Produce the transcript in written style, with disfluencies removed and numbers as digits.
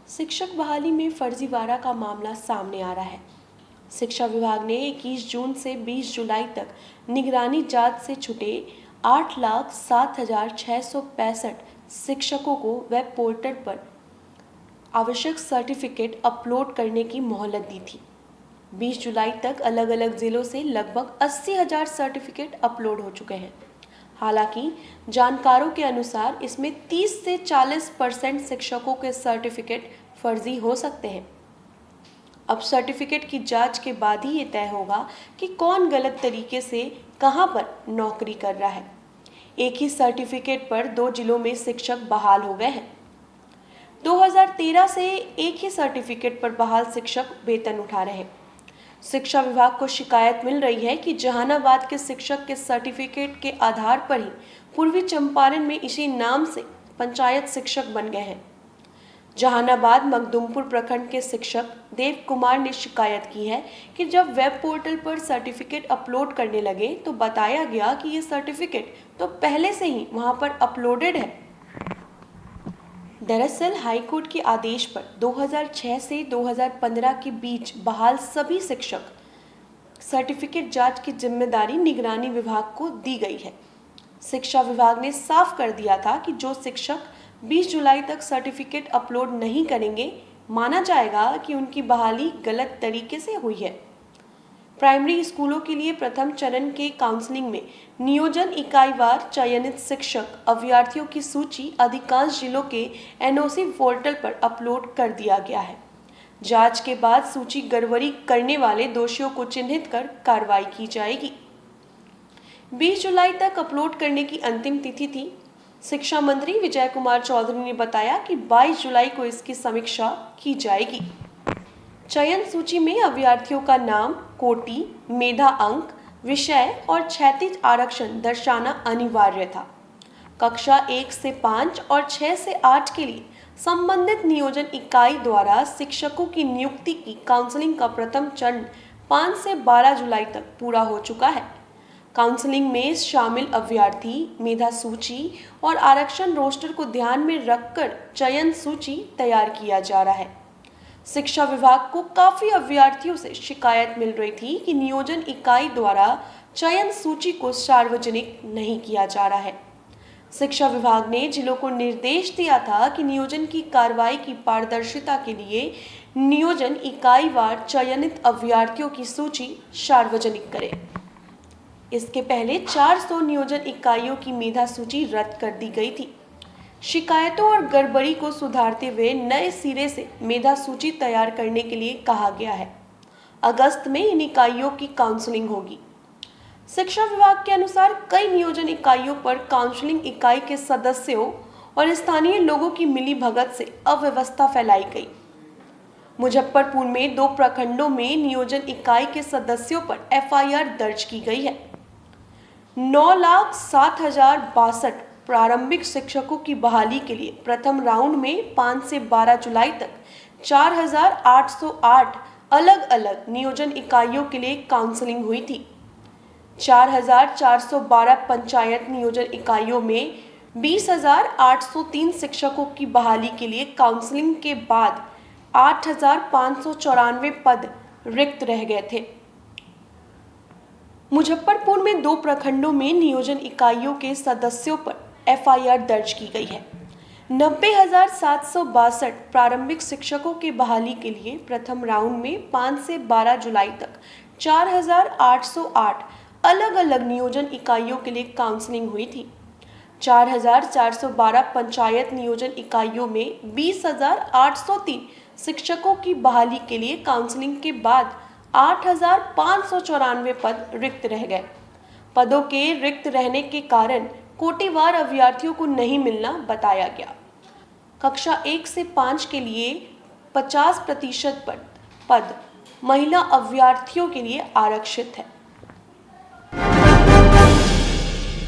शिक्षक बहाली में फर्जीवाड़ा का मामला सामने आ रहा है। शिक्षा विभाग ने 21 जून से 20 जुलाई तक निगरानी जांच से छूटे 8,07,665 शिक्षकों को वेब पोर्टल पर आवश्यक सर्टिफिकेट अपलोड करने की मोहलत दी थी। 20 जुलाई तक अलग अलग जिलों से लगभग 80,000 सर्टिफिकेट अपलोड हो चुके हैं। हालांकि जानकारों के अनुसार इसमें 30 से 40% शिक्षकों के सर्टिफिकेट फर्जी हो सकते हैं। अब सर्टिफिकेट की जांच के बाद ही ये तय होगा कि कौन गलत तरीके से कहां पर नौकरी कर रहा है। एक ही सर्टिफिकेट पर 2 जिलों में शिक्षक बहाल हो गए हैं। 2013 से एक ही सर्टिफिकेट पर बहाल शिक्षक वेतन उठा रहे हैं। शिक्षा विभाग को शिकायत मिल रही है कि जहानाबाद के शिक्षक के सर्टिफिकेट के आधार पर ही पूर्वी चंपारण में इसी नाम से पंचायत शिक्षक बन गए हैं। जहानाबाद मखदुमपुर प्रखंड के शिक्षक देव कुमार ने शिकायत की है कि जब वेब पोर्टल पर सर्टिफिकेट अपलोड करने लगे तो बताया गया कि ये सर्टिफिकेट तो पहले से ही वहां पर अपलोडेड है। दरअसल हाईकोर्ट के आदेश पर 2006 से 2015 के बीच बहाल सभी शिक्षक सर्टिफिकेट जांच की जिम्मेदारी निगरानी विभाग को दी गई है। शिक्षा विभाग ने साफ कर दिया था कि जो शिक्षक 20 जुलाई तक सर्टिफिकेट अपलोड नहीं करेंगे, माना जाएगा कि उनकी बहाली गलत तरीके से हुई है। प्राइमरी स्कूलों के लिए प्रथम चरण के काउंसलिंग में नियोजन इकाईवार चयनित शिक्षक अभ्यर्थियों की सूची अधिकांश जिलों के एनओसी पोर्टल पर अपलोड कर दिया गया है। जांच के बाद सूची गड़बड़ी करने वाले दोषियों को चिन्हित कर कार्रवाई की जाएगी। 20 जुलाई तक अपलोड करने की अंतिम तिथि थी। शिक्षा मंत्री विजय कुमार चौधरी ने बताया कि 22 जुलाई को इसकी समीक्षा की जाएगी। चयन सूची में अभ्यर्थियों का नाम, कोटि, मेधा अंक, विषय और क्षैतिज आरक्षण दर्शाना अनिवार्य था। कक्षा 1 से 5 और 6 से 8 के लिए संबंधित नियोजन इकाई द्वारा शिक्षकों की नियुक्ति की काउंसलिंग का प्रथम चरण 5 से 12 जुलाई तक पूरा हो चुका है। काउंसलिंग में शामिल अभ्यर्थी मेधा सूची और आरक्षण रोस्टर को ध्यान में रखकर चयन सूची तैयार किया जा रहा है। शिक्षा विभाग को काफी अभ्यर्थियों से शिकायत मिल रही थी कि नियोजन इकाई द्वारा चयन सूची को सार्वजनिक नहीं किया जा रहा है। शिक्षा विभाग ने जिलों को निर्देश दिया था कि नियोजन की कार्रवाई की पारदर्शिता के लिए नियोजन इकाईवार चयनित अभ्यर्थियों की सूची सार्वजनिक करें। इसके पहले 400 नियोजन इकाइयों की मेधा सूची रद्द कर दी गई थी। शिकायतों और गड़बड़ी को सुधारते हुए नए सिरे से मेधा सूची तैयार करने के लिए कहा गया है। अगस्त में इन इकाइयों की काउंसलिंग होगी। शिक्षा विभाग के अनुसार कई नियोजन इकाइयों पर काउंसलिंग इकाई के सदस्यों और स्थानीय लोगों की मिलीभगत से अव्यवस्था फैलाई गई। मुजफ्फरपुर में 2 प्रखंडों में नियोजन इकाई के सदस्यों पर एफआईआर दर्ज की गई है। 9,07,062 प्रारंभिक शिक्षकों की बहाली के लिए प्रथम राउंड में 5 से 12 जुलाई तक 4,808 अलग अलग नियोजन इकाइयों के लिए काउंसलिंग हुई थी। 4,412 पंचायत नियोजन इकाइयों में 20,803 शिक्षकों की बहाली के लिए काउंसलिंग के बाद 8,594 पद रिक्त रह गए थे। मुजफ्फरपुर में 2 प्रखंडों में नियोजन इकाइयों के सदस्यों पर एफआईआर दर्ज की गई है। 90,762 प्रारंभिक शिक्षकों की बहाली के लिए प्रथम राउंड में 5 से 12 जुलाई तक 4,808 अलग अलग नियोजन इकाइयों के लिए काउंसलिंग हुई थी। 4,412 पंचायत नियोजन इकाइयों में 20,803 शिक्षकों की बहाली के लिए काउंसलिंग के बाद 8,594 पद रिक्त रह गए। पदों के रिक्त रहने के कारण कोटिवार अभ्यर्थियों को नहीं मिलना बताया गया। कक्षा 1 से 5 के लिए 50% पद महिला अभ्यर्थियों के लिए आरक्षित है।